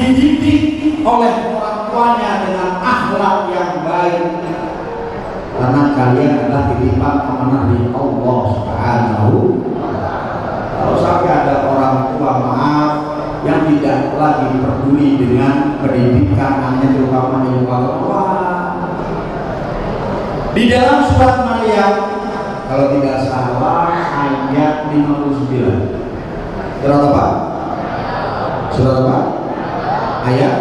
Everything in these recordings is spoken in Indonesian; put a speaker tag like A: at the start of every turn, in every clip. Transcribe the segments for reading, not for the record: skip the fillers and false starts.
A: dididik oleh orang tuanya dengan akhlak yang baik, karena kalian adalah titipan amanah dari Allah Subhanahu. Kalau sampai ada orang tua maaf yang tidak lagi peduli dengan pendidikan anaknya, terutama ilmu agama, di dalam surat Maryam kalau tidak salah ayat 59. Surat apa? Surat apa? Ayat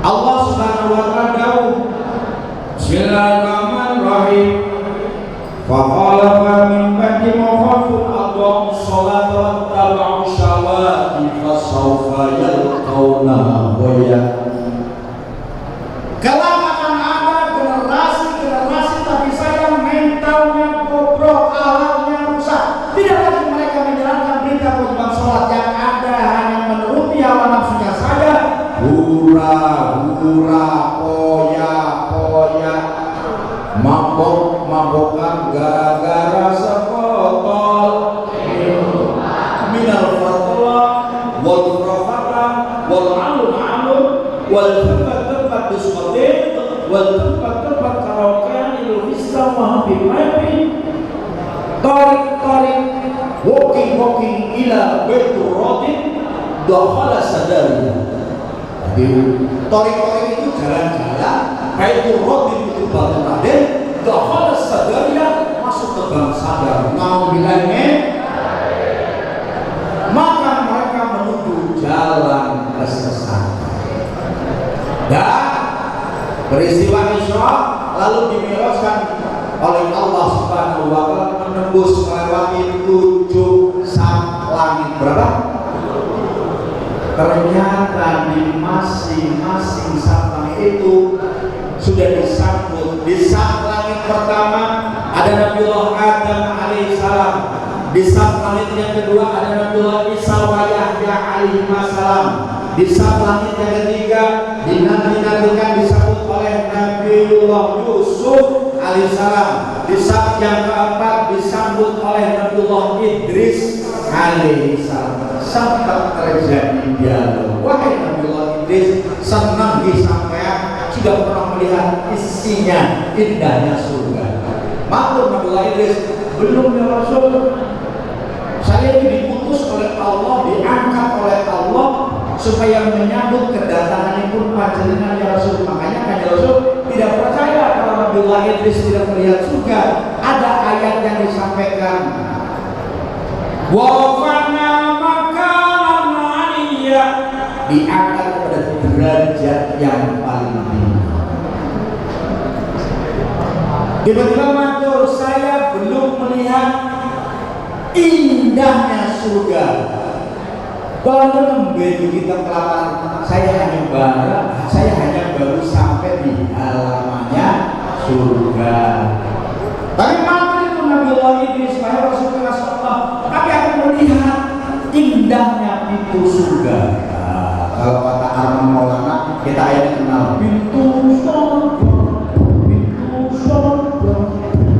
A: Allah Subhanahu wa ta'ala jauh. Bismillahirrahmanirrahim. Fa khalafa min ba'di ma khafun aqamu sholata wa tabau syahawati fa sawfa yalqawna ghayya. Kalau akan ada generasi tapi saya mentalnya bobrok, alatnya rusak, tidak lagi mereka menjalankan perintah kewajiban sholat, yang ada hanya menuruti hawa nafsunya saja, hura-hura, poya-poya, mabok-mabokan gara-gara sekotol minal fatwa wal rafata wal alun-alun wal tempat-tempat diskotik wal tempat-tempat karaokean Idul Fitri mahabbir main tarik-tarik walking ila baitur radin dakhala sadariya. Jadi tarik-tarik itu jalan-jalan, baitur radin itu baitur radin, dakhala sadariya masuk ke dalam sadar. Naubilahnya, maka mereka menuju jalan kesesatan. Dan peristiwa Isra lalu dimi'rajkan oleh Allah Subhanahu wa ta'ala, menembus melewati 7 sak langit. Berapa? Ternyata di masing-masing sak langit itu sudah disambut. Di sak langit pertama ada Nabiullah Adam alaihissalam. Di sak langit yang kedua ada Nabiullah Isa wa Yahya alaihissalam. Di sak langit yang ketiga dinanti-nantikan disambut oleh Nabiullah Yusuf alaihissalam. Di sak yang keempat disambut oleh Nabiullah Idris alaihissalam. Sampai terjadi dialog. Wahai Nabiullah Idris, senang sampai sudah pernah melihat isinya, indahnya surga. Maklum Nabiullah Idris, belum ya Rasul, saya diputus oleh Allah, diangkat oleh Allah supaya menyambut kedatangan pun panjenengan ya Rasul. Makanya kan ya Rasul tidak percaya kalau Nabiullah Idris tidak melihat surga. Ada ayat yang disampaikan, wafana makanan aliyah, diangkat pada derajat yang paling tinggi. Tiba-tiba matur, saya belum melihat indahnya surga. Kalau membedu kita kelaparan, saya hanya baru sampai di halamannya surga. Tapi matur itu Nabiullah Idris, saya Rasulullah SAW, tapi aku melihat indahnya pintu surga. Kalau kata Arman Maulana, kita ayat kenal pintu surga,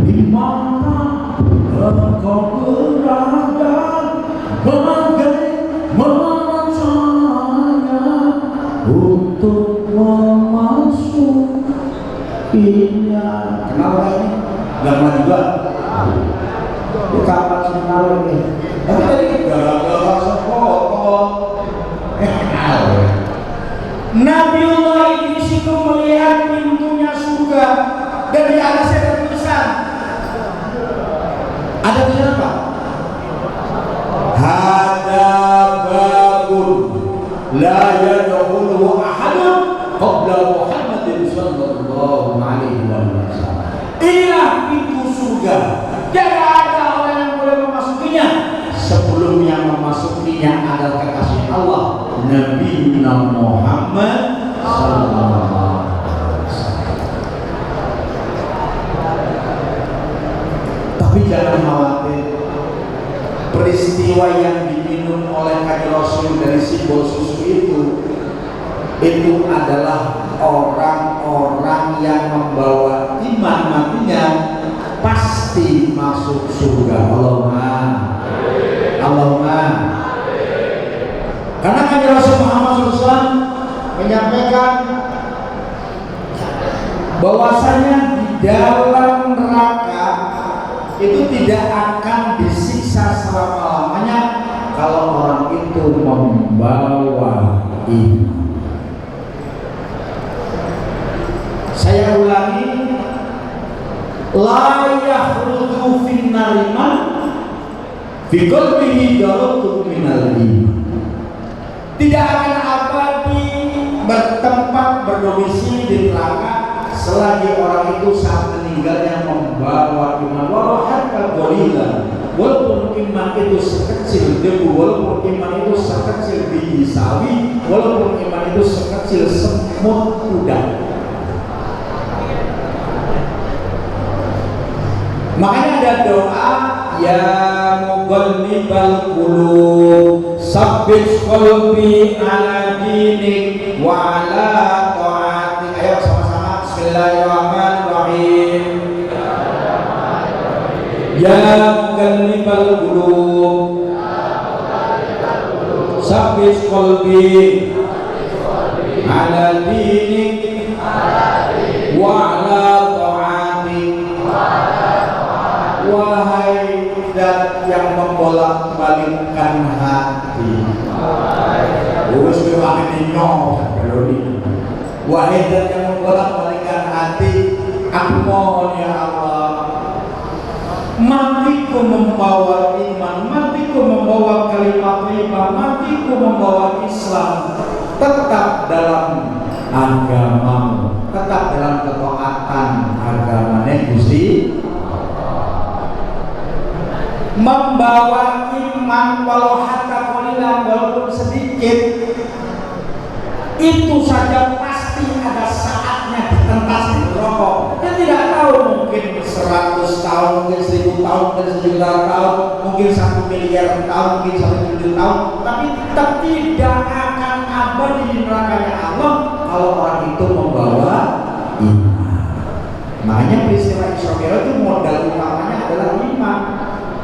A: di mana engkau berada, bagaimana caranya untuk memasukinya. Kenapa ini? Gak mau juga. Di kapan kenal ini? Tapi tadi gara-gara sepotong. Nabiullah Idris itu melihat pintunya surga, dan di atasnya ada tulisan. Ada tulisan apa? Hada babun la yadkhuluhu ahadun qabla Muhammadin sallallahu alaihi wasallam. Inilah pintu surga. Tidak ada orang yang boleh memasukinya sebelum yang memasukinya adalah kekasih Allah, Nabi Muhammad sallallahu alaihi wasallam. Tapi jangan khawatir, peristiwa yang diminum oleh Kanjeng Rasul dari simbol susu itu adalah orang-orang yang membawa iman matinya pasti masuk surga. Allahumma Karena Kanjeng Rasul Muhammad SAW menyampaikan bahwasanya di dalam neraka itu tidak akan disiksa selama-lamanya kalau orang itu membawa iman. Saya ulangi, la yakhruju finnari man fi qalbihi daratu minal iman. Tidak akan abadi bertempat berdomisili di neraka selagi orang itu saat meninggalnya membawa iman. Walau hatta qalilan, walaupun iman itu sekecil debu, walaupun iman itu sekecil biji sawi, walaupun iman itu sekecil semut udang. Makanya ada doa, ya muqallibal qulub sabbit qalbi ala dinik wa ala ta'atik. Ayo sama-sama, bismillahirrahmanirrahim. Ya muqallibal qulub sabbit qalbi ala dinik wa ala ta'atik. Wahai dat yang membolak-balikkan hati, wahai dat yang membolak-balikkan hati, aku mohon ya Allah, matiku membawa iman, matiku membawa kalimat thayyibah, matiku membawa Islam, tetap dalam agamamu, tetap dalam ketaatan agamanya Gusti, membawa iman walau hatta qalilan, walaupun sedikit, itu saja pasti ada saatnya ditentas di neraka. Kita tidak tahu, mungkin 100 tahun, mungkin 1000 tahun, mungkin 1.000.000 tahun, mungkin 1 miliar tahun, mungkin 1 juta tahun, tapi tetap tidak akan abadi di nerakanya Allah kalau orang itu membawa iman. Makanya peristiwa Isra Mi'raj itu modal utamanya adalah iman.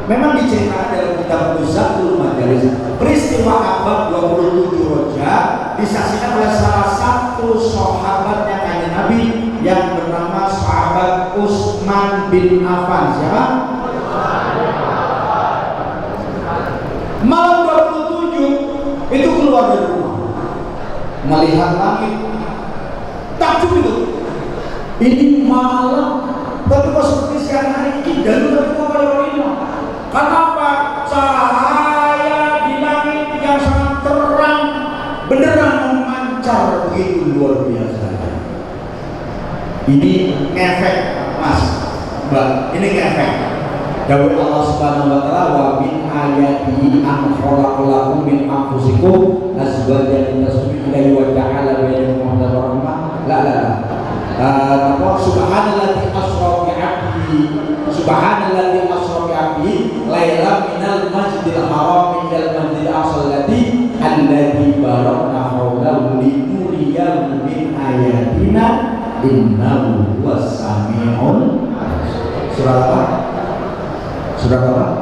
A: Memang diceritakan dalam kitab Muzatul Majalis, peristiwa abad 27 Rojab disaksikan oleh salah satu sahabatnya Kanjeng Nabi yang bernama sahabat Utsman bin Affan. Siapa? Malam 27 itu keluar dari rumah, melihat langit, takjub itu. Ini malam, tapi kok seperti siang hari ini, dan tapi kok ini. Kenapa? Cahaya di langit yang sangat terang beneran memancar begitu luar biasa. Ini efek, Mas, Mbak. Ini efek. Dawuh Allah Subhanahu wa taala, wa min ayatihi an khalaqalakum min anfusikum azwajan litasbihu ilaihi wa ta'ala bainakum wa rahmah. La. Subhanalladzi asra bi 'abdihi, subhanalladzi asra bi 'abdihi laila minal masjidil haram ilal masjidil aqsal alladzi barakna hawlahu linuriyahu min ayatina innahu huwas sami'un. Surah apa? Surah apa?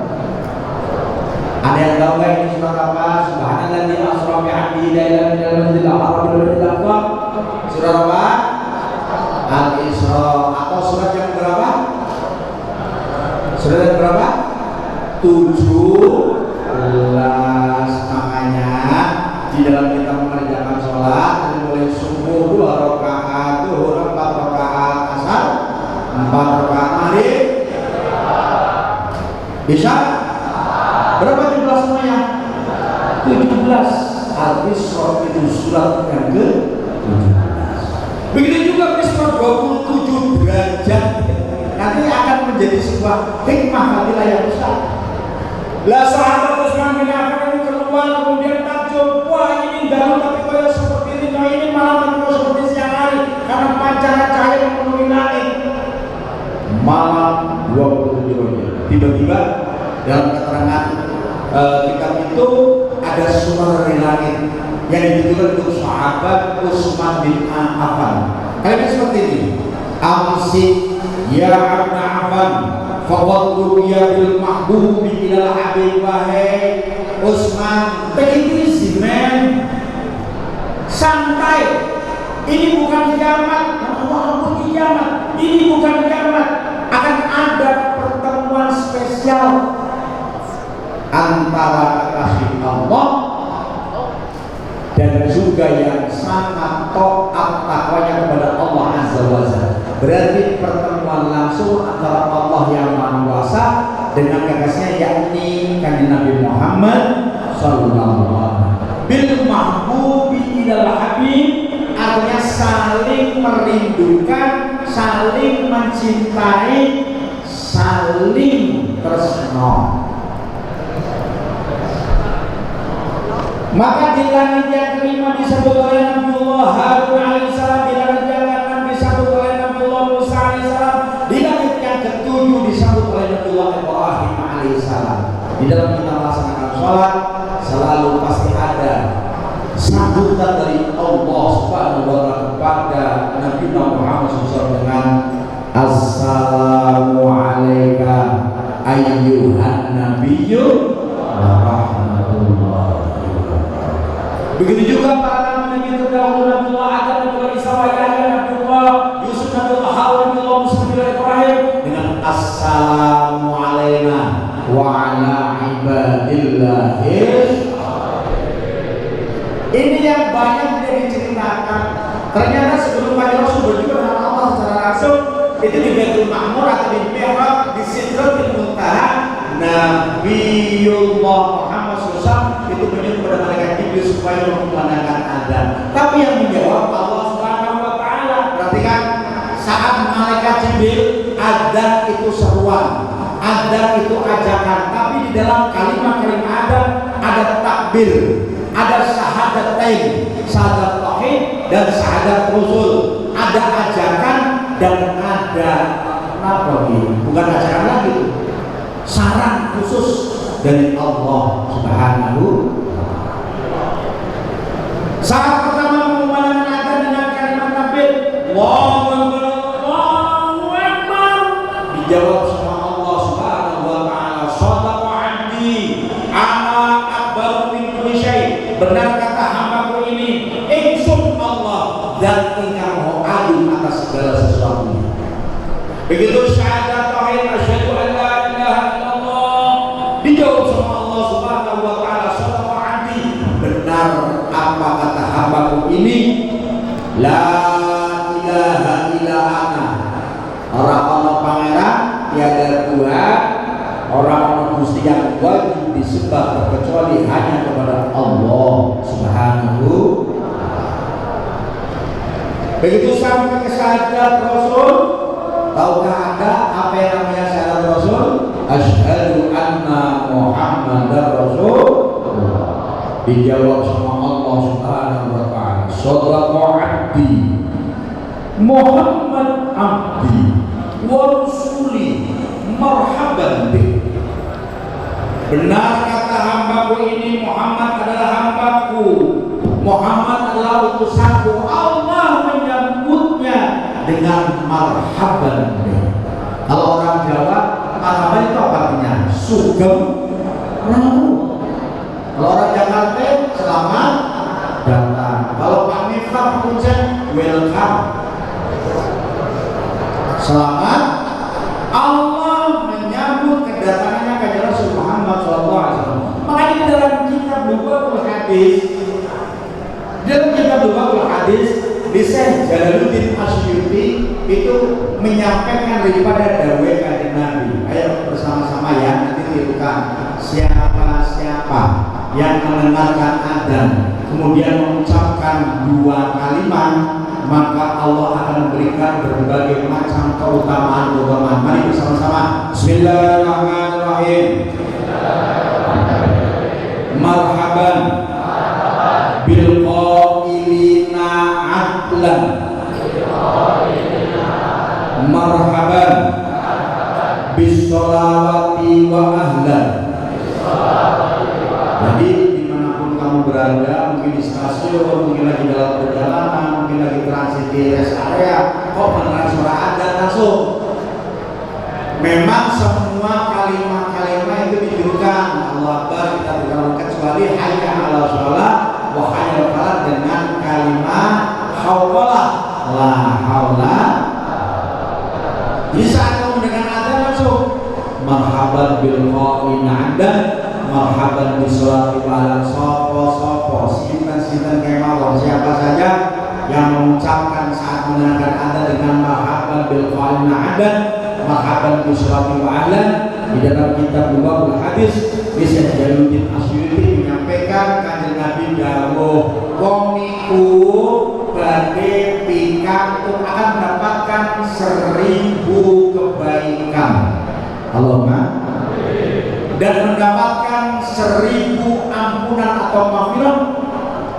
A: Ada yang tahu nggak ini surah apa? Subhanalladzi asra bi 'abdihi laila minal masjidil haram ilal masjidil aqsal. Surah apa? Al-Isra. Atau surat yang berapa? Surat yang berapa? 17. Makanya di dalam kita mengerjakan sholat mulai subuh 2 rakaat, zuhur 4 rakaat, asar 4 rakaat, maghrib bisa berapa jumlah semuanya? 17. Al-Isra itu surat yang ke-17. Begitu juga peristiwa 27 derajat nanti akan menjadi sebuah hikmah fadilah yang besar. Lah sahabat Utsman bin Affan ini keluar kemudian takjub, wah ini dalam tapi kayak seperti ini, nah ini malam tapi kok seperti siang hari karena pancaran cahaya yang memenuhi langit. Malam 27 Rojab. Tiba-tiba dalam keterangan kitab itu ada suara dari langit yang ditujukan untuk sahabat Utsman bin Affan. Kalimat seperti ini. Amsi ya Ibn Affan faqad rubiya bil mahbubi ilal habib wahai Utsman. Take it easy man, santai. Ini bukan kiamat, ini bukan kiamat. Akan ada pertemuan spesial antara kekasih Allah dan juga yang sangat taat takwanya kepada Allah Azza wa Jalla. Berarti pertemuan langsung antara Allah yang Maha Kuasa dengan kekasihnya, yakni kanjeng Nabi Muhammad sallallahu alaihi wasallam. Bil mahbubi ilal habib, artinya saling merindukan, saling mencintai, saling tresno. Maka di langit yang kelima disebut oleh Nabiullah Harun alaihissalam, di langit yang keenam disebut oleh Nabiullah Musa alaihissalam, di langit yang ketujuh disebut oleh Nabiullah Ibrahim alaihissalam. Di dalam kita melaksanakan sholat selalu pasti ada sambutan dari Allah Subhanahu wa Ta'ala kepada Nabi Muhammad SAW dengan Assalamu alayka ayyuhan nabiyyu wa rahmatullah. Begitu juga para nabi terdahulu, Nabiullah Adam, Nabiullah Isa, Yahya, Nabiullah Yusuf, Nabiullah Harun, Nabiullah Musa, Nabiullah Ibrahim dengan Assalamu alayna wa ala ibadillahis. Ini yang banyak tidak diceritakan. Ternyata sebelum Nabi Rasul berjumpa dengan Allah secara langsung itu di Baitul Ma'mur atau di Mi'raj, di Sidratul Muntaha, Nabiullah Muhammad SAW itu menyuruh kepada malaikat Jibril supaya memandangkan Adam. Tapi yang menjawab Allah Subhanahu wa Ta'ala. Perhatikan, saat malaikat Jibril, Adam itu seruan, Adam itu ajakan. Tapi di dalam kalimat-kalimat Adam ada takbir, ada syahadatain, syahadat tauhid dan syahadat rasul, ada ajakan dan ada apa ini? Bukan ajakan lagi, saran khusus dari Allah Subhanahu. Saat pertama mengumandangkan Adam dengan kalimat takbir, Allahu Akbar, dijawab sama Allah Subhanahu wa Ta'ala, shadaqa 'abdi ana akbar min kulli syai'. Benar kata hambaku ini, ingsun Allah dan ingkang adu atas segala sesuatunya. Begitu syahadat tauhid, asyhadu an la ilaha illallah, dijawab sama Allah Subhanahu wa Ta'ala, shadaqa 'abdi, benar apa kata hambaku ini, la ilaha illa ana, orang pangeran tiada Tuhan, orang gusti yang wajib disembah kecuali hanya kepada Allah Subhanahu. Begitu sampai ke syahadat Rasul, tahukah Anda apa yang namanya syahadat Rasul? Asyhadu anna Muhammadar Rasulullah. Dijawab sama Allah Subhanahu wa Ta'ala, shadaqa 'abdi Muhammad abdi wa rasuli marhaban bih. Benar kata hambaku ini, Muhammad adalah hambaku, Muhammad adalah utusanku. Allah menyambutnya dengan marhaban bih. Kalau orang Jawa, marhaban itu apa artinya? Sugeng rawu. Kalau orang Jakarta, selamat datang. Kalau Pak Miftah Punca, welcome. Selamat. Allah menyambut kedatangannya kanjeng Rasul Muhammad SAW. Makanya di dalam kitab Lubatul Hadis, di Syekh Jalaluddin Asyuti itu menyampaikan daripada dawuh kanjeng Nabi. Ayo bersama-sama ya, nanti tirukan. Siapa yang mendengarkan Adam kemudian mengucapkan dua kalimat, maka Allah akan memberikan berbagai macam keutamaan. Mari bersama-sama. Bismillahirrahmanirrahim. Marhaban bil qailina adlan. Marhaban bis sholawati wa ahlan. Jadi dimanapun kamu berada, mungkin di stasiun, mungkin lagi dalam perjalanan, mungkin lagi transit di rest area, kok mendengar suara adzan langsung. Memang semua kalimat-kalimat itu ditujukan Allah Akbar kita bukan kecuali hayya 'alal shalah wa hayya 'alal falah dengan kalimat hauqalah la haula. Jadi saat kamu mendengar adzan langsung marhaban bil qa'ina 'andan marhaban bis sholati wa sopo sinten kemawon siapa saja yang mengucapkan saat mendengarkan adzan dengan marhaban bil qa'ina 'andan marhaban bis sholati wa ahlan. Di dalam kitab Lughul Hadis Syekh Jalaluddin Asyuti menyampaikan kanjeng Nabi dawuh wong niku badhe pikantuk akan mendapatkan 1000 kebaikan. Allahumma dan mendapatkan 1000 ampunan atau maghfirah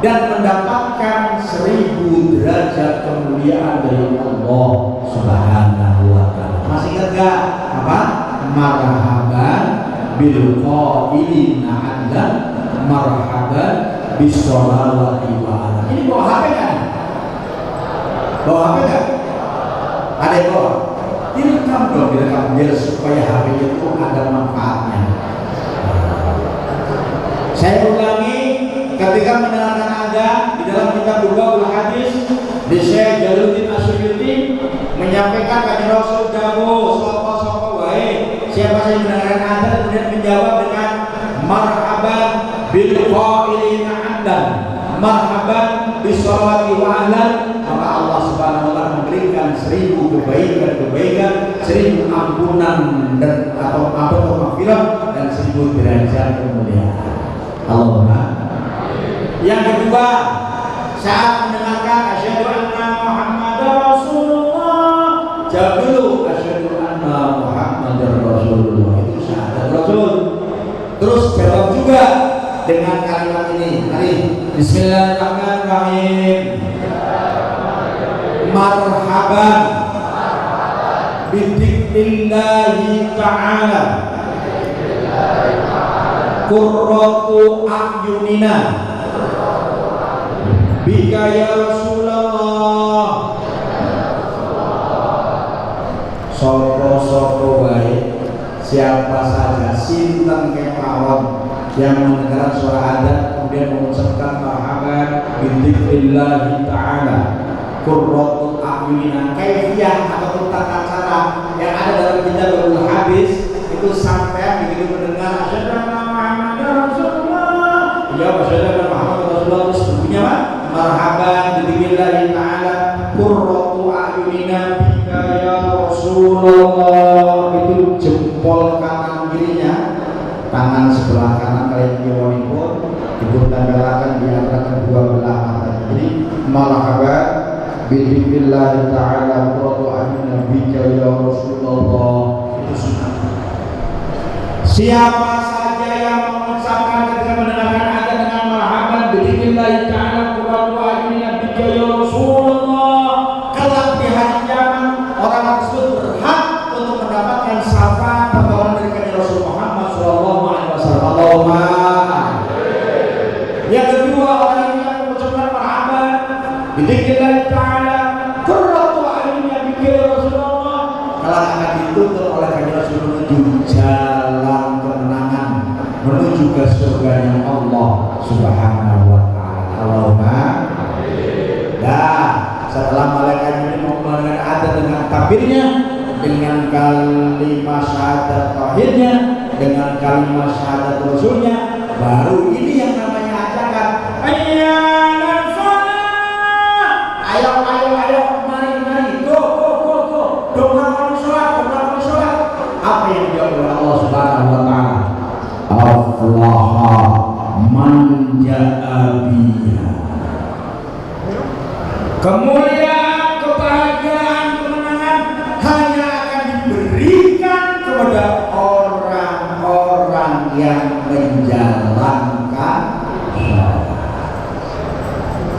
A: dan mendapatkan 1000 derajat kemuliaan dari Allah Subhanahu wa taala. Masih ingat enggak apa? Marhaban bil qailina 'adlan marhaban bis sholawati wa ala. Ini bawa HP kan? Bawa HP kan? Ada yang bawa? Direkam dong, direkam biar supaya HP itu ada manfaatnya. Saya ulangi, ketika mendengarkan adzan di dalam kitab Lughul Hadis di Syekh Jalaluddin Asyuti menyampaikan kanjeng Rasul dawuh sapa wae siapa yang mendengarkan adzan kemudian menjawab dengan marhaban bil qailina 'andan marhaban bis sholawati wa ahlan, maka Allah Subhanahu wa taala memberikan 1000 kebaikan, 1000 ampunan dan atau maghfirah dan 1000 derajat kemuliaan. Allahumma. Yang kedua, saat mendengarkan asyhadu anna Muhammadar Rasulullah, jawab dulu asyhadu anna Muhammadar Rasulullah, itu syahadat Rasul. Terus jawab juga dengan kalimat ini. Mari, bismillahirrahmanirrahim. Marhaban bidzikrillahi ta'ala qurratu a'yunina bika ya Rasulullah. Sopo baik siapa saja sinten kemawon yang mendengar suara adzan kemudian mengucapkan marhaban bidzikrillahi ta'ala qurratu a'yunina, kaifiyah ataupun tata cara yang ada dalam kitab Lughul Hadis itu sampai begitu mendengar asyhadu anna Muhammadar Rasulullah, ya asyhadu anna Muhammadar Rasulullah, terus bunyinya apa? Marhaban bidzikrillahi ta'ala qurratu a'yunina bika ya Rasulullah. Itu jempol kanan kirinya, tangan sebelah kanan kalian kiwanipun ditempelkan di antara kedua belah mata. Jadi marhaban bidzikrillahi ta'ala qurratu a'yunina bika ya Rasulullah, itu sunnah. Siapa saja yang mengucapkan ketika mendengarkan adzan dengan marhaban bidzikrillahi ta'ala qurratu a'yunina bika ya Rasulullah, kelak di hari kiamat orang tersebut berhak untuk mendapatkan syafaat pertolongan dari kanjeng Rasul Muhammad sallallahu alaihi wasallam. Allahumma. Yang kedua, orang yang mengucapkan marhaban bidzikrillahi ta'ala qurratu a'yunina bika ya Rasulullah, kelak akan dituntun oleh kanjeng Rasul menuju jalan kemenangan, menuju ke surganya Allah Subhanahu wa taala. Allahumma. Dan setelah malaikat ini memandangkan adzan dengan takbirnya, dengan kalimat syahadat tauhidnya, dengan kalimat syahadat rasulnya, baru ini yang namanya ajakan ayyalal shalah. Ayo mari go melakukan sholat. Apa yang dijawab oleh Allah Subhanahu wa taala? Allah man ja'a biha. Kemuliaan, kebahagiaan, kemenangan hanya akan diberikan kepada orang-orang yang menjalankan sholat.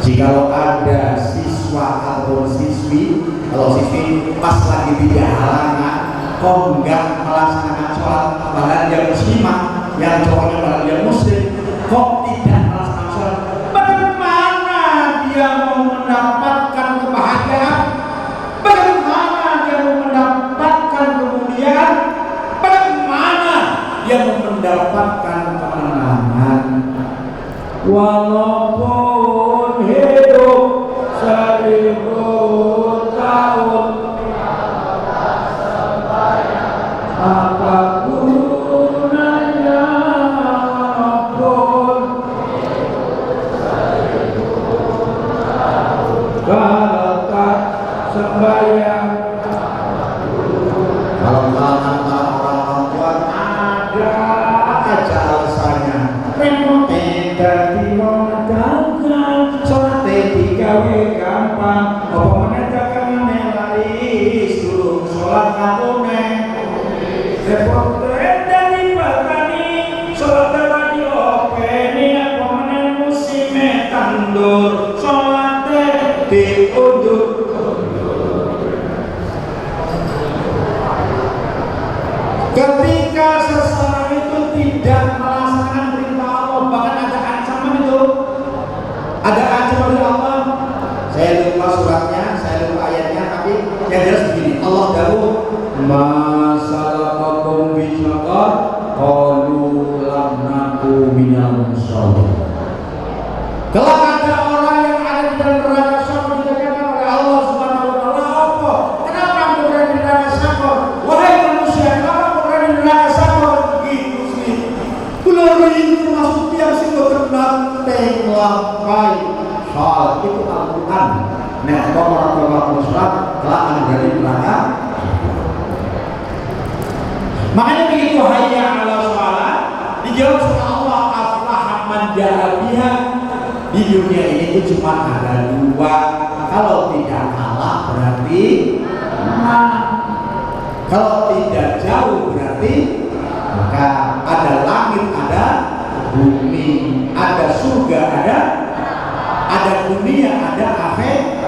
A: Jikalau ada siswa atau siswi, kalau siswi pas lagi di halangan kok enggak melaksanakan sholat, padahal dia muslimah, yang cowoknya padahal dia muslim, kok tidak melaksanakan sholat, bagaimana dia mau mendapatkan kebahagiaan? Bagaimana dia mau mendapatkan kemuliaan walaupun hidup 1000 tahun, apa gunanya pun kalau tak sembahyang. Kalau kalangan orang kuat ada aja alasannya. Tadi wong dagang, salate digawe gampang. Apa meneh dagangan laris durung salat kabune. Repot dari batani salat tadi openi apa meneh musime tandur salate diundur. Ketika seseorang itu tidak melaksanakan perintah Allah, bahkan ada ancaman itu, ada ancaman dari Allah. Saya lupa suratnya, saya lupa ayatnya, tapi yang jelas begini, Allah dawuh, "Masalakakum fi syaqar, qalu lam naku minal musallin." Kalau ada orang yang ada di dalam neraka syaqar dikatakan oleh Allah Subhanahu wa taala, apa? Kenapa kamu berada di neraka syaqar? Wahai manusia, neraka syaqar begitu sih. Pulau itu masuk tiang sing terkenal tenglapai soal itu Al-Quran. Nek orang muslim telah dari neraka. Makanya begitu hayya 'ala shalah dijawab sama Allah, aflaha man jaa biha. Di dunia ini itu cuma ada 2. Kalau tidak kalah berarti menang. Kalau tidak jauh berarti maka ada langit, ada bumi, ada surga, ada dunia, ada akhir.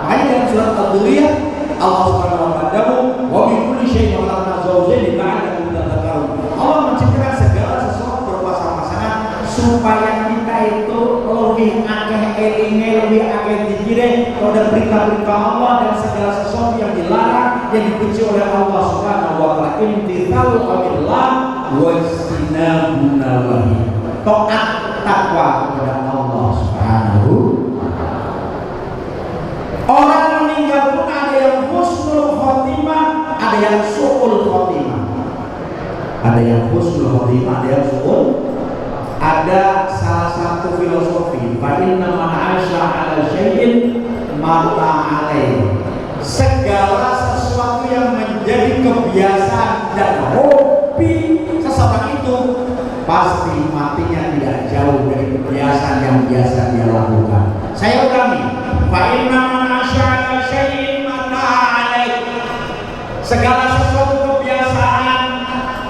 A: Makanya dalam surat Al-Dzuriyah Allah Subhanahu wa taala wa min kulli syai'in khalaqna zawjayn la'allakum tadhakkarun. Allah menciptakan segala sesuatu berpasang-pasangan supaya kita itu lebih akeh elinge, lebih akeh dikire pada perintah-perintah Allah dan segala sesuatu yang dilarang, yang dibenci oleh Allah Subhanahu wa taala. Imtithalu amrillah wa istinabu nawahi. Taat takwa kepada Allah Subhanahu. Orang meninggal pun ada yang husnul khotimah, ada yang su'ul khotimah. Ada yang husnul khotimah, ada yang su'ul. Ada salah satu filosofi, fa inna man 'asha 'ala syai'in mata 'alaihi. Segala sesuatu yang menjadi kebiasaan dan hobi seseorang itu pasti matinya tidak jauh dari kebiasaan yang biasa dia lakukan. Saya ulangi, fa inna man 'asha 'ala syai'in mata 'alaihi. Segala sesuatu kebiasaan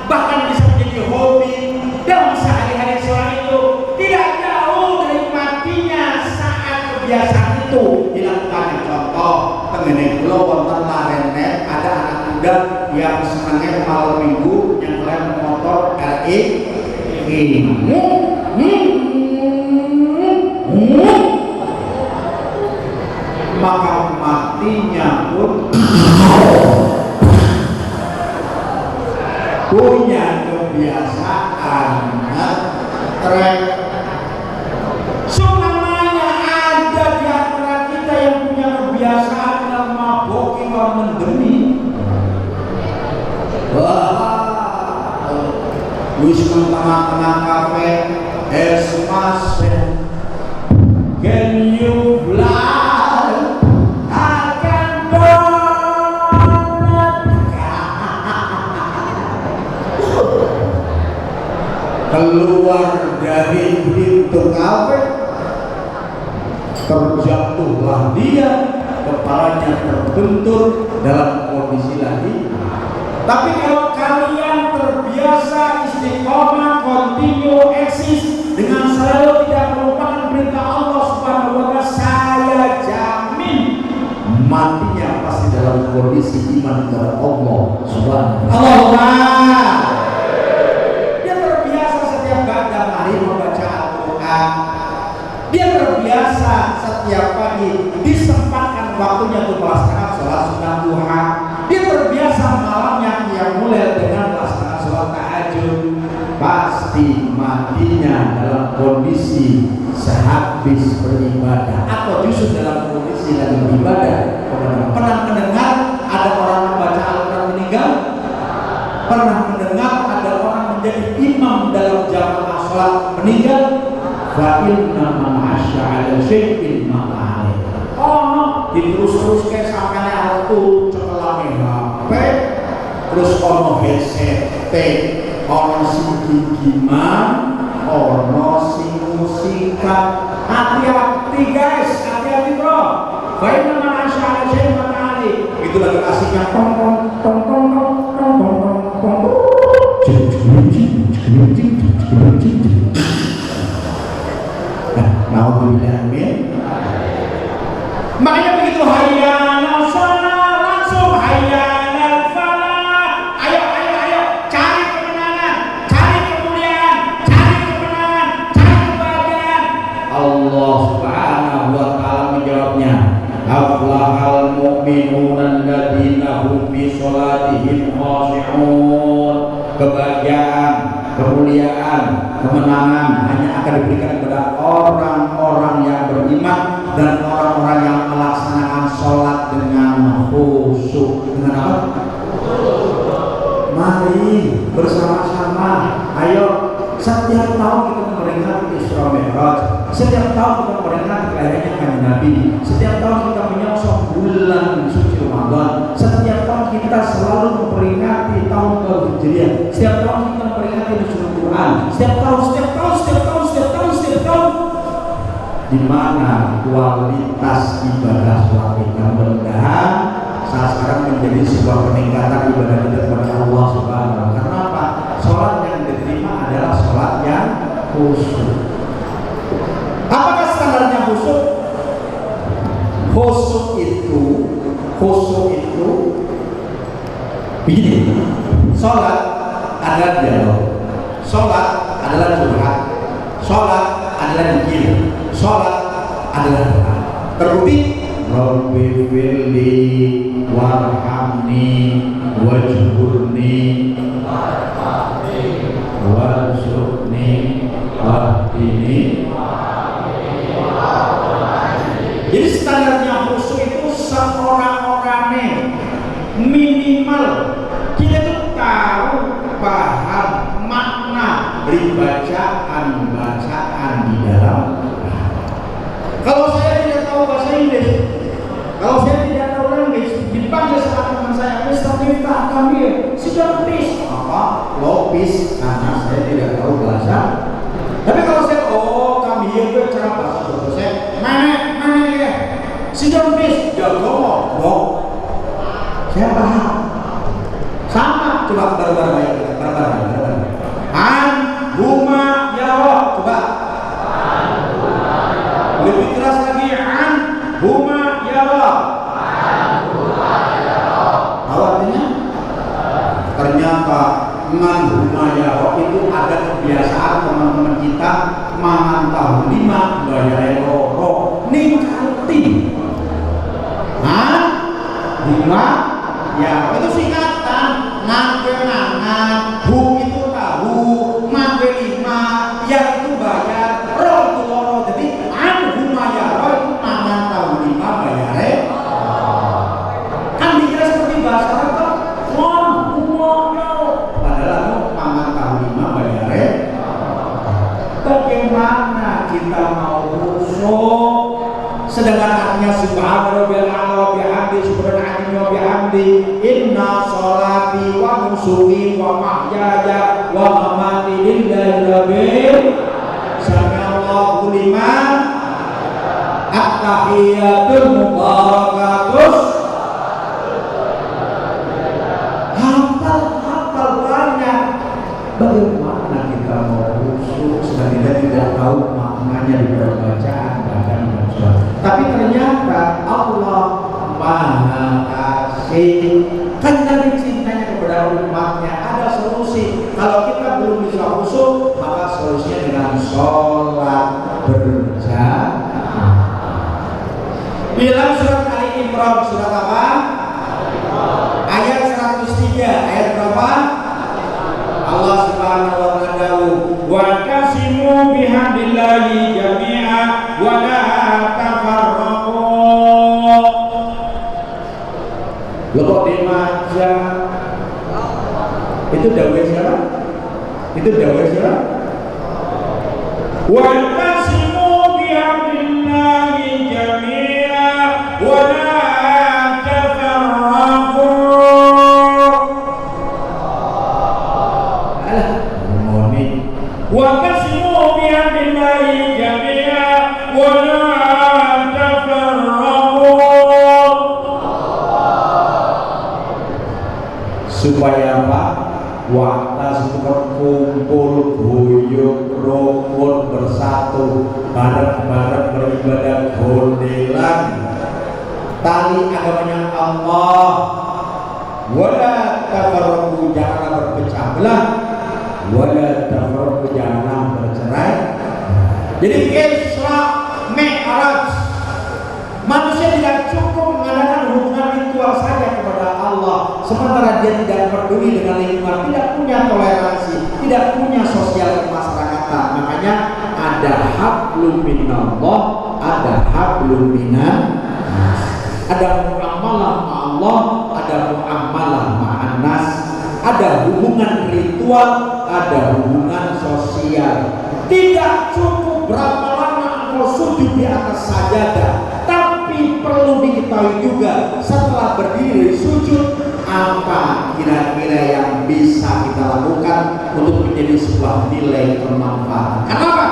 A: bahkan bisa menjadi hobi dalam sehari-hari seorang itu tidak jauh dari matinya saat kebiasaan itu dilakukan. Contoh, tengeneng kula wonten larenet ada anak muda yang senangnya malam minggu yang lem motor RE maka matinya pun punya kebiasaan trek. Semuanya ada di antara kita yang punya kebiasaan yang mabok yang mendemi. Wah, wis nang tengah-tengah kafe, Mas, can you fly? Akan keluar dari pintu kafe, terjatuhlah dia, kepalanya terbentur dalam kondisi lagi. Tapi kalau kalian terbiasa istiqomah, continue, eksis dengan selalu tidak melupakan perintah Allah Subhanahu wa taala, saya jamin matinya pasti dalam kondisi iman kepada Allah Subhanahu wa taala. Dia terbiasa setiap kadang hari membaca Al-Quran. Dia terbiasa setiap pagi disempatkan waktunya untuk melaksanakan sholat sunat duha. Dia terbiasa malamnya yang mulai dengan melaksanakan sholat tahajud. pasti matinya dalam kondisi sehabis beribadah atau justru dalam kondisi lagi beribadah. Pernah mendengar ada orang membaca Al-Quran meninggal? Pernah mendengar ada orang menjadi imam dalam jamaah sholat meninggal? Fa inna man 'asya 'ala syai'in ma'ali. Oh, diterus-terus kayak sampai aku cekelame HP, terus ono headset, ono sigiman, ono sing musikan. Hati-hati guys, hati-hati bro. Fa inna man 'asya 'ala syai'in ma'ali. Itu lagi asiknya tong tong tong tong tong tong tong tong. Nauzubillah min. Makanya begitu hayya 'alal shalah langsung hayya 'alal falah. Ayo ayo ayo cari kemenangan, cari kemuliaan, cari kemenangan, cari kebahagiaan. Allah Subhanahu wa taala menjawabnya, aflahal mu'minuna alladzina hum fi sholatihim khashi'un. Kebahagiaan, kemuliaan, kemenangan hanya akan diberikan kepada orang-orang yang beriman dan orang-orang yang melaksanakan sholat dengan khusyuk. Dengan apa? Mari bersama-sama, ayo setiap tahun kita memperingati Isra Mi'raj, setiap tahun kita memperingati kelahirannya Kanjeng Nabi, setiap tahun kita menyongsong bulan suci Ramadan, setiap tahun kita selalu memperingati tahun baru Hijriah, setiap tahun kita memperingati Nuzul Quran, setiap tahun, di mana kualitas ibadah sholat kita mudah-mudahan saat sekarang menjadi sebuah peningkatan ibadah kita kepada Allah Subhanahu wa taala. Karena apa? Sholat yang diterima adalah sholat yang khusyuk. Apakah standarnya khusyuk? Khusyuk itu begini. Sholat adalah dialog, sholat adalah curhat, sholat adalah zikir, sholat adalah doa. Terbukti Rabbi firli warhamni wajburni warzuqni wahdini. Jadi standarnya khusyuk itu seorang-orangnya minimal kita tuh tahu, paham makna dari bacaan di dalam. Kalau saya tidak tahu bahasa Inggris, kalau saya tidak tahu language, dipanggil sama teman saya, Mister Tirta kami, sudah please apa? Lopis, karena saya tidak tahu bahasa. Tapi kalau saya, oh kami itu cara bahasa Indonesia, saya mana ya? Sudah please, jago loh. Saya paham. Sama, coba bareng-bareng. An, huma, ya roh, coba. Lebih keras lagi, an, huma, ya roh. Tahu artinya? Ternyata ngan huma, ya roh itu ada kebiasaan teman-teman kita mangan tahu 5 bayar roh ningkati. An, huma, ya itu singkatan. Ngangge nangan, hu itu tahu, ngangge 5, ya itu bayar, roh itu loro. Jadi an huma ya roh itu mangan tahu 5 bayare. Kan dikira seperti bahasa Arab kan, padahal itu mangan tahu 5 bayare. Bagaimana kita mau khusyuk sedangkan artinya subhanallah wa bihamdi subhanallah wa bihamdi inna sholati wa nusuki wa mahyaya wa mamati lillahi rabbil sami'allahu liman at-tahiyatul mubarakatus. Hafal banyak. Bagaimana kita mau khusyuk sedang kita tidak tahu maknanya di dalam bacaan bahkan dalam sholat. Tapi ternyata Allah Maha Kasih, kan dari cintanya kepada umatnya ada solusi. Kalau kita belum bisa khusyuk, maka solusinya dengan sholat berjamaah. Bilang surat Ali Imran, surat apa? Ayat 103. Ayat berapa? Allah Subhanahu wa taala Itu dawuh sira. Wa tasimu bi amrillahi jami'a wa la tafarraqu. Alah, ngomongin wa tasimu bi amrillahi jami'a wa la tafarraqu. Supaya apa? Waktu berkumpul, guyub, rukun, bersatu, bareng-bareng beribadah gondelan, tali agamanya Allah. Wala tafarraqu, janganlah berpecah belah. Wala tafarraqu, janganlah bercerai. Jadi Isra Mi'raj, manusia tidak cukup mengadakan hubungan ritual saja kepada Allah, sementara dia tidak peduli dengan lingkungan, tidak punya toleransi, tidak punya sosial kemasyarakatan. Makanya ada hablum minallah, ada hablum minan nas. Ada muamalah ma Allah, ada muamalah ma'an nas. Ada hubungan ritual, ada hubungan sosial. Tidak cukup berapa lama engkau sujud di atas sajadah, tapi perlu diketahui juga setelah berdiri sujud, apa kira-kira yang bisa kita lakukan untuk menjadi sebuah nilai bermanfaat. Kenapa?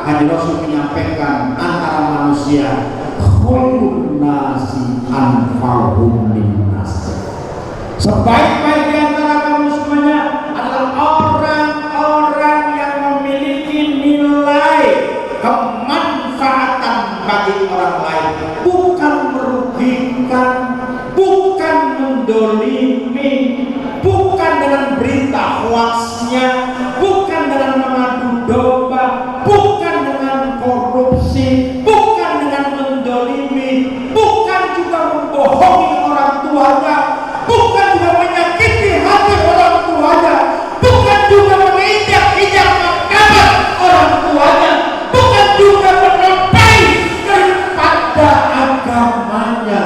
A: Hadis Rasul menyampaikan antara manusia khairun nasi anfa'uhum linnas. Sebaik-baik di antara kamu semuanya adalah orang-orang yang memiliki nilai kemanfaatan bagi orang lain, bukan merugikan, bukan mendolimi, bukan dengan berita hoaxnya, bukan dengan mengadu domba, bukan dengan korupsi, bukan dengan mendolimi, bukan juga membohongi orang tuanya, bukan juga menyakiti hati orang tuanya, bukan juga menginjak-injak martabat orang tuanya, bukan juga menepai daripada agamanya,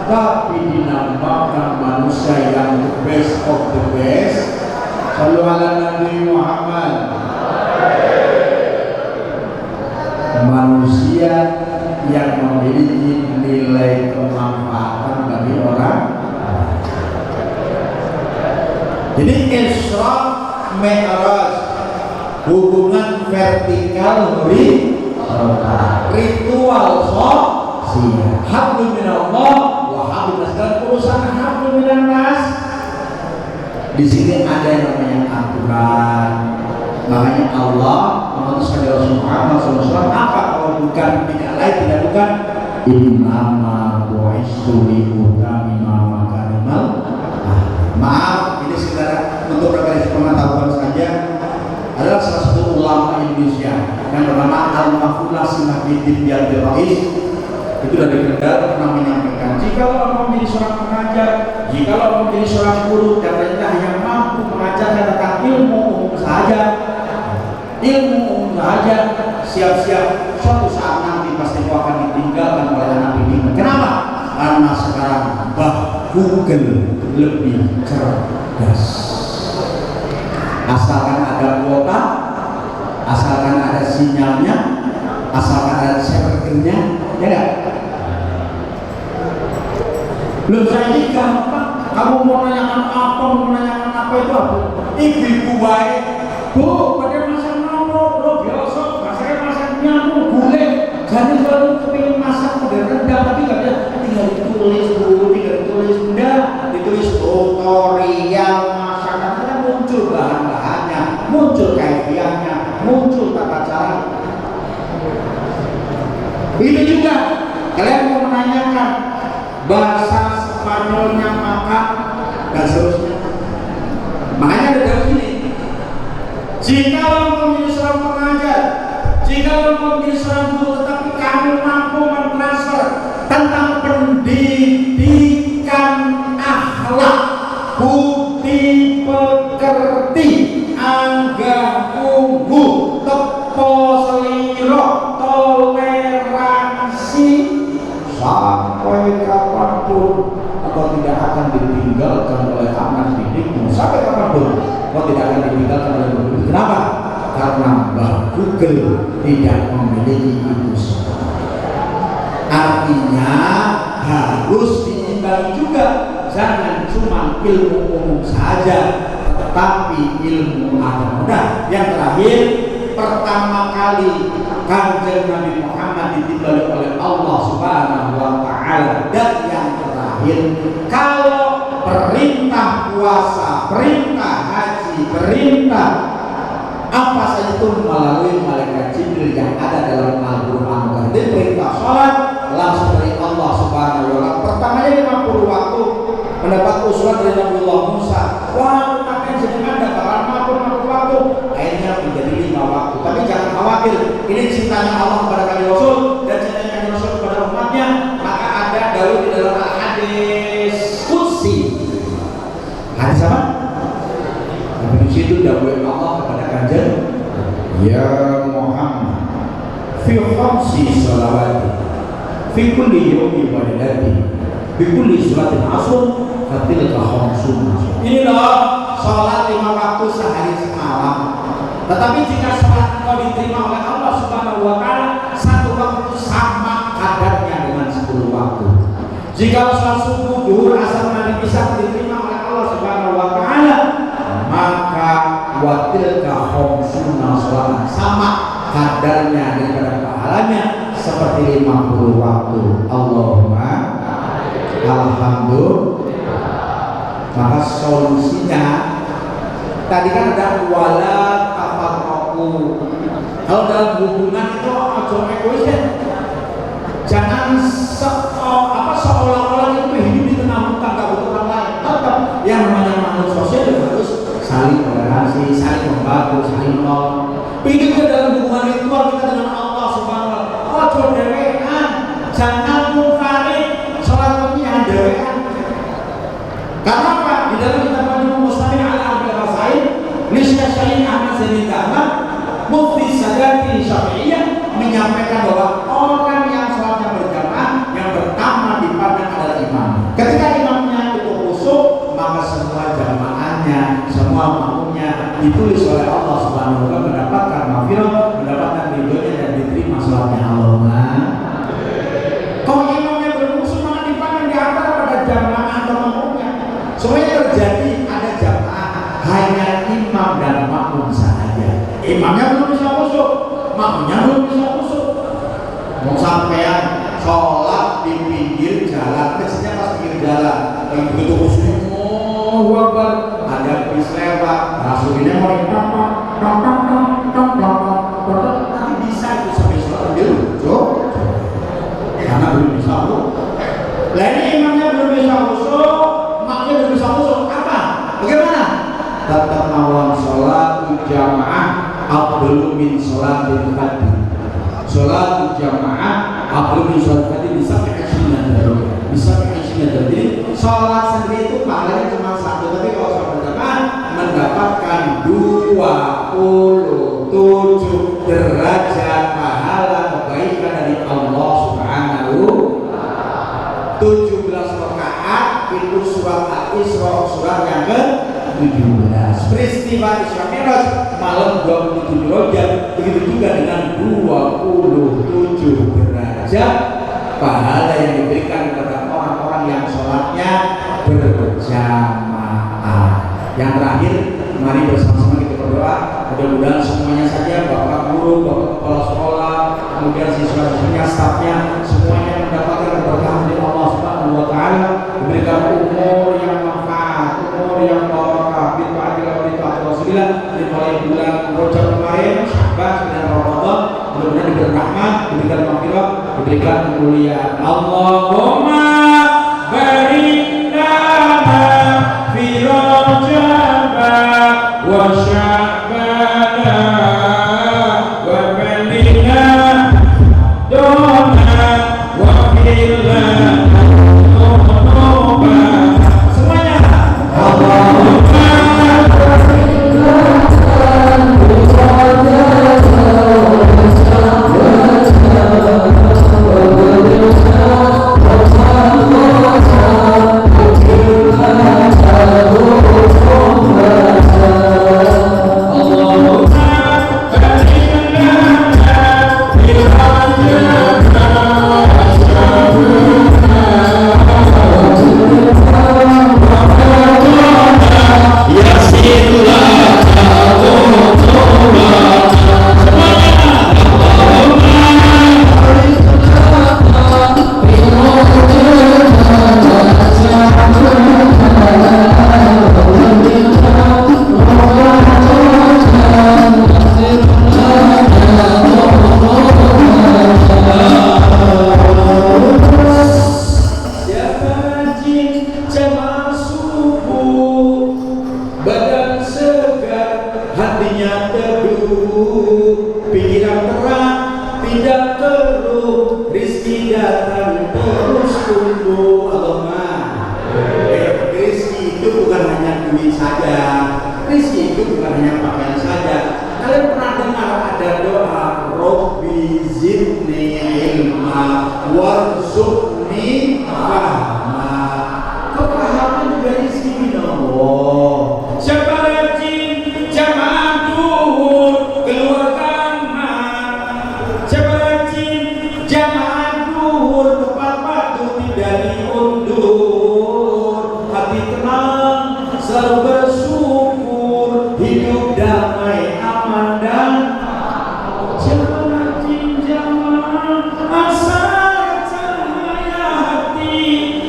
A: tapi dinamakan manusia yang the best of the best. Sallu ala Nabi Muhammad. Manusia yang memiliki nilai kemanfaatan bagi orang. Jadi Isra Mi'raj, hubungan vertikal horizontal, ritual sosial, hablum minallah wa hablum minan nas. Urusan hablum minan nas, di sini ada yang namanya aturan. Makanya Allah mengutus Rasul Muhammad SAW, apa kalau bukan tidak lain tidak bukan innama bu'istu li utamima makarimal. Maaf, ini sekedar untuk referensi pengetahuan saja. Adalah salah satu ulama Indonesia yang bernama Al-Mahfudlah Simahiddin Yaldi Rais. Itu dari Kendal pernah menyampaikan, jika orang mau menjadi seorang pengajar, jika orang mau menjadi seorang guru, dan mereka yang mampu mengajarkan tentang ilmu umum saja, siap-siap suatu saat nanti pasti kau akan ditinggalkan oleh anak didikan. Kenapa? Karena sekarang Google lebih cerdas. Asalkan ada kuota, asalkan ada sinyalnya, asalkan ada servernya, ya enggak? Belum saya ini gampang. Kamu mau nanyakan apa itu apa? Ibu baik, bu, pada masak nono, lo biasa, masaknya masak nyamuk, gulai. Jadi selalu kepingin masak udah rendang, tapi nggak bisa. Tinggal ditulis bu, tinggal ditulis, udah ditulis tutorial masakan, karena muncul bahan-bahannya, muncul kaifiahnya, muncul tata cara. Begitu juga kalian mau menanyakan bahasa Spanyolnya makan dan seterusnya. Makanya ada dalam sini. Jika lo mau menjadi seorang pengajar, jika lo mau menjadi seorang guru, tetapi kamu mampu mentransfer tentang pendidikan akhlak, budi pekerti, angga unggu, tepo seliro, toleransi, sampai kapanpun atau tidak akan ditinggalkan oleh anak didikmu. Sampai kapanpun kau tidak akan ditinggalkan oleh guru. Kenapa? Google tidak memiliki itu semua. Artinya harus diimbangi juga, jangan cuma ilmu umum saja, tetapi ilmu agama. Yang terakhir, pertama kali Kanjeng Nabi Muhammad ditimbali oleh Allah Subhanahu wa Ta'ala. Dan yang terakhir, kalau perintah puasa, perintah haji, perintah apa saja itu melalui malaikat Jibril yang ada dalam Al-Quran. Dan perintah sholat langsung dari Allah Subhanahu wa Ta'ala. Pertamanya 50 waktu, mendapat usulan dari Nabiullah Musa. Wah, akan jenengan dapat maupun waktu. Akhirnya menjadi 5 waktu. Tapi jangan khawatir, ini cintanya Allah kepada kami Rasul dan cintanya kami Rasul kepada umatnya. Maka ada daun di dalam hadis Qudsi. Hadis apa? Di situ dakwah Allah kepada Kanjeng, ya Muhammad, fi khamsi salawati, fi kulli yawmi wa lailati, fi kulli salatin asr, fatilka khamsun. Ini loh salat 5 waktu sehari semalam. Tetapi jika salat engkau diterima oleh Allah Subhanahu wa Ta'ala, 1 waktu sama kadarnya dengan 10 waktu. Jika salat subuh, zuhur, asar, maghrib, isya diterima oleh Allah Subhanahu wa Ta'ala, maka watilka khamsuna sholatan, sama kadarnya daripada pahalanya seperti 50 waktu. Allahumma alhamdulillah. Maka solusinya tadi kan ada wala tafarraqu. Kalau dalam hubungan itu ojo egois ya. Jangan seolah-olah itu hidup di tengah tangga orang lain. Tetap yang namanya makhluk sosial harus saling toleransi, saling membantu, saling menolong. Begitu juga dalam hubungan ritual kita dengan Allah Subhanahu wa Ta'ala. Ojo dewean, jangan munfarid, sholat yang dewean. Karena apa? Di dalam kitab Majmu' Mustami' ala Abdul Rasail, Lisya Syahid Ahmad Zainidahman, Mufti Sadati Syafi'iyah menyampaikan bahwa orang yang sholatnya berjamaah yang pertama dipandang adalah imam. Ketika imamnya itu khusyuk, maka semua jamaahnya, semua makmumnya ditulis oleh Allah Subhanahu wa Ta'ala mendapatkan maghfirah, mendapatkan ridhonya dan diterima salatnya. Allahumma. Kalau imamnya bermusuh, maka dipandang di antara pada jamaah atau makmumnya. Semuanya terjadi ada jamaah, hanya imam dan makmum saja. Imamnya belum bisa khusyuk, makmumnya belum bisa khusyuk. Mau sampean sholat di pinggir jalan, biasanya pas pinggir jalan, lagi begitu khusyuk, ada bis lewat, rasulnya mau nanti bisa itu sampai sholat dulu, karena belum bisa khusyuk. Lah ini imamnya belum bisa khusyuk, maknya belum bisa khusyuk, apa? Bagaimana? Tetap mawon sholat jamaah afdalu min sholatil fardhi. Sholat jamaah afdalu min sholatil fardhi bisa keisinan dari. Bisa keisinan dari. Sholat sendiri itu pahalanya cuma 1, tapi kalau sholat berjamaah mendapatkan 27 derajat pahala kebaikan dari Allah Subhanahu. 17 rakaat itu surat Al-Isra, surat yang ke-17. Peristiwa Isra Mi'raj malam 27 Rajab, begitu juga dengan 27 derajat pahala yang diberikan kepada orang-orang yang sholatnya berjamaah. Yang terakhir, mari bersama-sama kita berdoa. Mudah-mudahan semuanya saja, bapak guru, bapak kepala sekolah, kemudian siswa-siswinya, stafnya, semuanya mendapatkan keberkahan dari Allah Subhanahu wa Ta'ala, diberikan umur yang manfaat, umur yang barakah, dimulai bulan Rajab kemarin, Sya'ban dan Ramadan, mudah-mudahan diberikan rahmat, diberikan maghfirah, diberikan kemuliaan. Allahumma barik lana fi Rajab wa Sya'ban wa ballina dona wa fil Allah saja. Rizki itu bukan hanya pakaian saja. Kalian pernah dengar ada doa Robbi zidni ilma warzuqni fahma. Kepahaman juga rizki min Allah. Siapa rajin jamaah duhur keluarga aman. Siapa rajin jamaah duhur tepat waktu tidak diundur. Hati tenang selalu bersyukur, hidup damai aman dan siapa rajin jamaah asal cahaya hati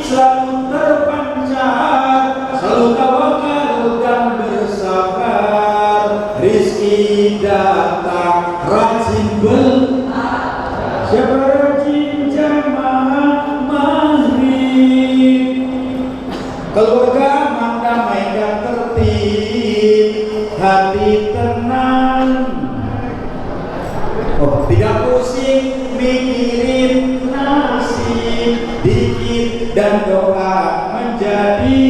A: selalu terpancar, selalu tawakal dan bersabar. Rizki datang rajin siapa rajin jamaah maghrib, keluarga aman damai dan tertib, hati tenang, tidak pusing mikirin nasib, dikit dan doa menjadi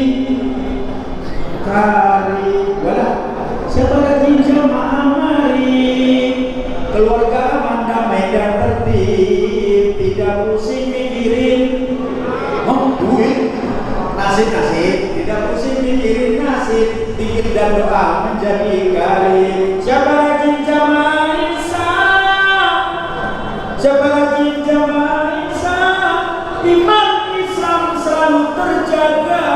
A: karib. Walah, siapa rajin jamaah maghrib, keluarga aman damai dan tertib, tidak pusing mikirin duit, nasib, tidak pusing mikirin nasib, dikit dan doa menjadi karib. Siapa rajin jamaah Isya, siapa rajin jamaah Isya, iman Islam selalu terjaga,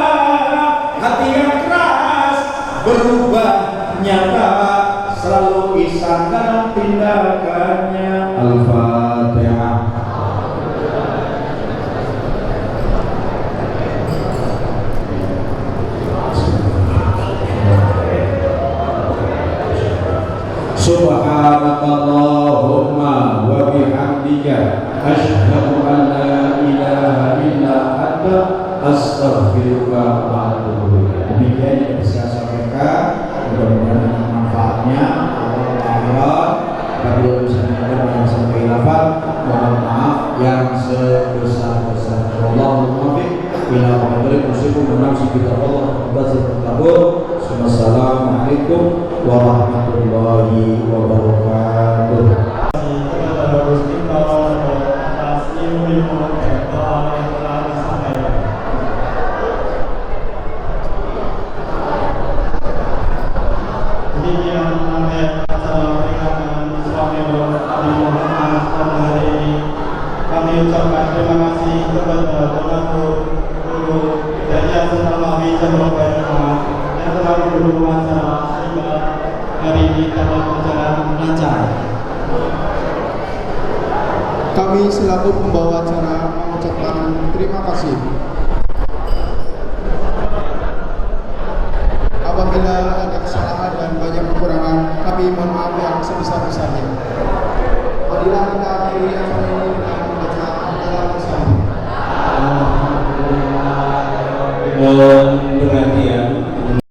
A: hati yang keras berubah nyata, selalu ihsan dalam tindakannya. Al-Fatihah. Subhanakallahumma wa bihamdika asyhadu an la ilaha illa anta astaghfiruka wa atubu ilaik. Demikian yang bisa saya sampaikan, mudah-mudahan dengan manfaatnya Allah akhirat. Apabila misalnya ada yang sampai lafaz, mohon maaf yang sebesar-besar. Allahumma muwaffiq ila aqwamil muslimin wa nafsi bi taqwa wa Assalamualaikum warahmatullahi wabarakatuh.
B: Kami ucapkan terima kasih kepada donatur guru dari Yayasan Al-Mahdi Jabal Bayangan yang telah mendukung acara sehingga hari ini dapat berjalan lancar.
C: Kami selaku pembawa acara mengucapkan terima kasih. Apabila ada kesalahan dan banyak kekurangan, kami mohon maaf yang sebesar-besarnya. Marilah kita akhiri acara ini dengan membaca dalam bersama.
A: Mohon perhatian.